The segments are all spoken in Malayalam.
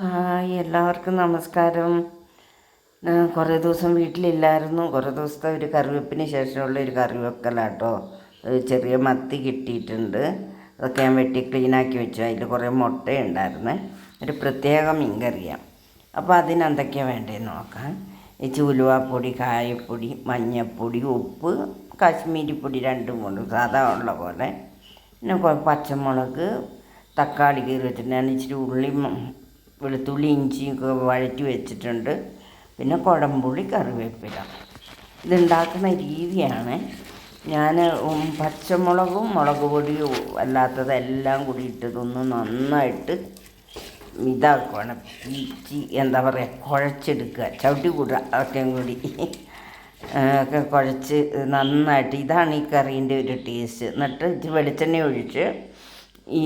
ഹായ്, എല്ലാവർക്കും നമസ്കാരം. കുറേ ദിവസം വീട്ടിലില്ലായിരുന്നു. കുറേ ദിവസത്തെ ഒരു കറിവെപ്പിന് ശേഷമുള്ള ഒരു കറി വെക്കലാട്ടോ. ചെറിയ മത്തി കിട്ടിയിട്ടുണ്ട്. അതൊക്കെ ഞാൻ വെട്ടി ക്ലീനാക്കി വെച്ചു. അതിൽ കുറേ മുട്ടയുണ്ടായിരുന്നു. ഒരു പ്രത്യേക മീൻ കറിയാണ്. അപ്പോൾ അതിനെന്തൊക്കെയാണ് വേണ്ടതെന്ന് നോക്കാം. ഈ ഉലുവാപ്പൊടി, കായപ്പൊടി, മഞ്ഞൾപ്പൊടി, ഉപ്പ്, കാശ്മീരി പൊടി 2-3 സാധാ ഉള്ള പോലെ. പിന്നെ പച്ചമുളക്, തക്കാളി കീറി വെച്ചിട്ടുണ്ട്. ഞാൻ ഇച്ചിരി ഉള്ളി, വെളുത്തുള്ളി, ഇഞ്ചിയൊക്കെ വഴറ്റി വെച്ചിട്ടുണ്ട്. പിന്നെ കുടംപുളി, കറിവേപ്പില. ഇതുണ്ടാക്കുന്ന രീതിയാണ്. ഞാൻ പച്ചമുളകും മുളക് പൊടിയും അല്ലാത്തതെല്ലാം കൂടി ഇട്ടതൊന്ന് നന്നായിട്ട് ഇതാക്കുവാണ്. എന്താ പറയുക, കുഴച്ചെടുക്കുക. ചവിട്ടി കൂടുക അതൊക്കെയും കൂടി ഒക്കെ കുഴച്ച് നന്നായിട്ട്. ഇതാണ് ഈ കറീൻ്റെ ഒരു ടേസ്റ്റ്. എന്നിട്ട് ഇത് വെളിച്ചെണ്ണ ഒഴിച്ച്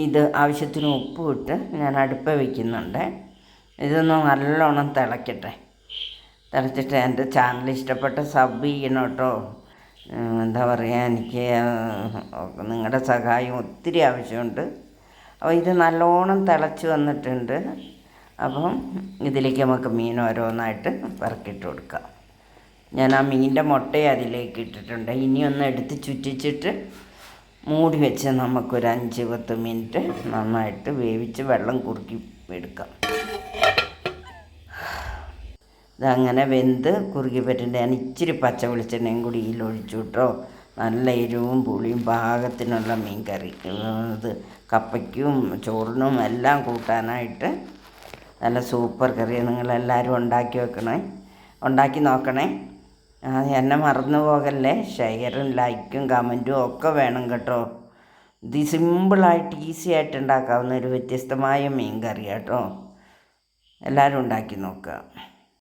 ഇത് ആവശ്യത്തിന് ഉപ്പ് ഇട്ട് ഞാൻ അടുപ്പ് വയ്ക്കുന്നുണ്ട്. ഇതൊന്ന് നല്ലോണം തിളയ്ക്കട്ടെ. തിളച്ചിട്ട് എൻ്റെ ചാനൽ ഇഷ്ടപ്പെട്ട സബ് ചെയ്യണം കേട്ടോ. എന്താ പറയുക, എനിക്ക് നിങ്ങളുടെ സഹായം ഒത്തിരി ആവശ്യമുണ്ട്. അപ്പോൾ ഇത് നല്ലോണം തിളച്ച് വന്നിട്ടുണ്ട്. അപ്പം ഇതിലേക്ക് നമുക്ക് മീൻ ഓരോന്നായിട്ട് പെറുക്കിയിട്ട് കൊടുക്കാം. ഞാൻ ആ മീനിൻ്റെ മുട്ടയെ അതിലേക്ക് ഇട്ടിട്ടുണ്ട്. ഇനിയൊന്ന് എടുത്ത് ചുറ്റിച്ചിട്ട് മൂടി വെച്ച് നമുക്കൊരു 5-10 മിനിറ്റ് നന്നായിട്ട് വേവിച്ച് വെള്ളം കുറുക്കി എടുക്കാം. ഇതങ്ങനെ വെന്ത് കുറുക്കി പറ്റുന്നുണ്ട്. ഞാൻ ഇച്ചിരി പച്ച വെളിച്ചെണ്ണയും കൂടി ഇതിലൊഴിച്ചു കേട്ടോ. നല്ല എരിവും പുളിയും പാകത്തിനുള്ള മീൻ കറി. ഇത് കപ്പയ്ക്കും ചോറിനും എല്ലാം കൂട്ടാനായിട്ട് നല്ല സൂപ്പർ കറി. നിങ്ങളെല്ലാവരും ഉണ്ടാക്കി നോക്കണേ. എന്നെ മറന്നു പോകല്ലേ. ഷെയറും ലൈക്കും കമൻറ്റും ഒക്കെ വേണം കേട്ടോ. ഇത് സിമ്പിളായിട്ട് ഈസി ആയിട്ട് ഉണ്ടാക്കാവുന്ന ഒരു വ്യത്യസ്തമായ മീൻ കറി കേട്ടോ. എല്ലാവരും ഉണ്ടാക്കി നോക്കുക.